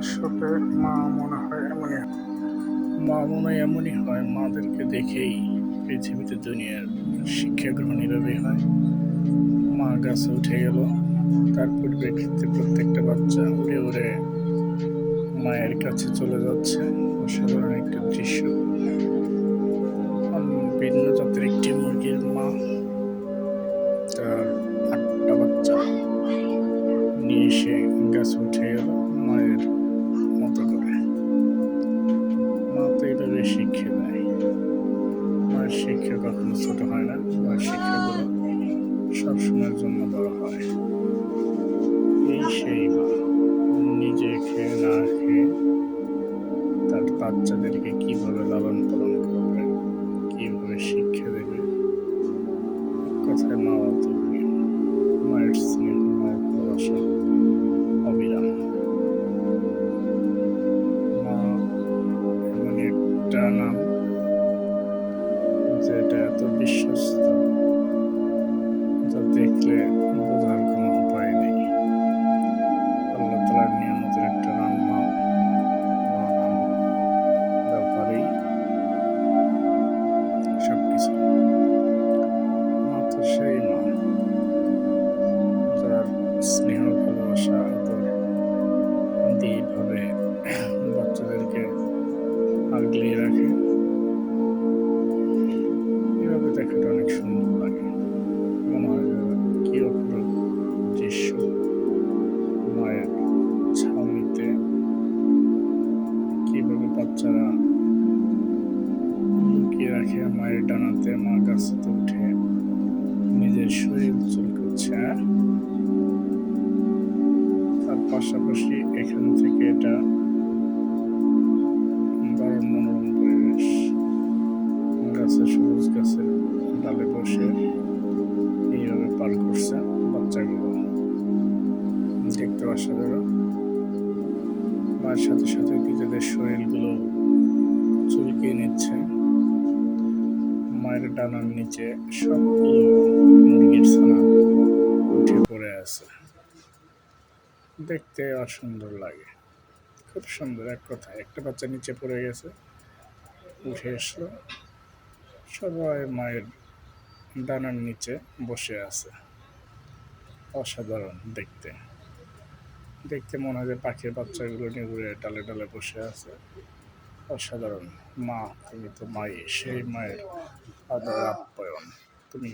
আসলে মা মনে হয় এমনই হয়। মাদেরকে দেখেই পৃথিবীতে দুনিয়ার শিক্ষা গ্রহণ এভাবেই হয়। মা গাছে উঠে গেল, তার পরিপ্রেক্ষিতে প্রত্যেকটা বাচ্চা উড়ে উড়ে মায়ের কাছে চলে যাচ্ছে। অসাধারণ একটি দৃশ্য। ভিন্ন জাতের একটি মুরগির মা তার 8টা বাচ্চা নিয়ে এসে গাছে উঠে গেল মায়ের মতো করে। মা তো এইভাবে শিক্ষা দেয়। মায়ের শিক্ষা কখনো ছোট হয় না। মায়ের শিক্ষাগুলো সবসময়ের জন্য বড় হয়। এই সেই মা নিজে খেয়ে না খেয়ে তার বাচ্চাদেরকে কিভাবে লালন পালন করবে, কিভাবে শিক্ষা দেবে। কথায় মা অতুলনীয়। মায়ের স্নেহ, মায়ের ভালোবাসা অবিরাম। মা এমন একটা নাম যেটা এত বিশ্বস্ত, যা দেখলে বোঝার কোনো উপায় নেই। আল্লাহ তাআলার নিয়ামতের একটা নাম মা। মা নাম ব্যবহারেই সবকিছু। মা তো সেই মা যার স্নেহ, ভালোবাসা, আদর দিয়ে এইভাবে বাচ্চাদেরকে আগলিয়ে রাখে। এভাবে দেখাটা অনেক সুন্দর লাগে। মনে হয় যে কি অপরূপ দৃশ্য। মায়ের ছাউনিতে কিভাবে বাচ্চারা লুকিয়ে রাখে মায়ের ডানাতে। মা গাছতে উঠে নিজের শরীর চুলকাচ্ছে। তার পাশাপাশি এখান থেকে এটা দারুণ মনোরম পরিবেশ। গাছে, সবুজ গাছের ডালে বসে এইভাবে পার করছে বাচ্চাগুলো। দেখতে অসাধারণ। মায়ের সাথে সাথে নিজেদের শরীরগুলো চুলকিয়ে নিচ্ছে। মায়ের ডানার নিচে সবগুলো মুরগির ছানা উঠে পড়ে আছে। দেখতে অসুন্দর লাগে। খুব সুন্দর। এক কথায় একটা বাচ্চা নিচে পড়ে গেছে, উঠে এসলো, সবাই মায়ের ডানার নিচে বসে আছে। অসাধারণ দেখতে। দেখতে মনে হয় যে পাখির বাচ্চাগুলো নিয়ে ঘুরে ডালে ডালে বসে আছে। অসাধারণ। মা, তুমি তো মাই, সেই মায়ের আদর আপ্যায়ন। তুমি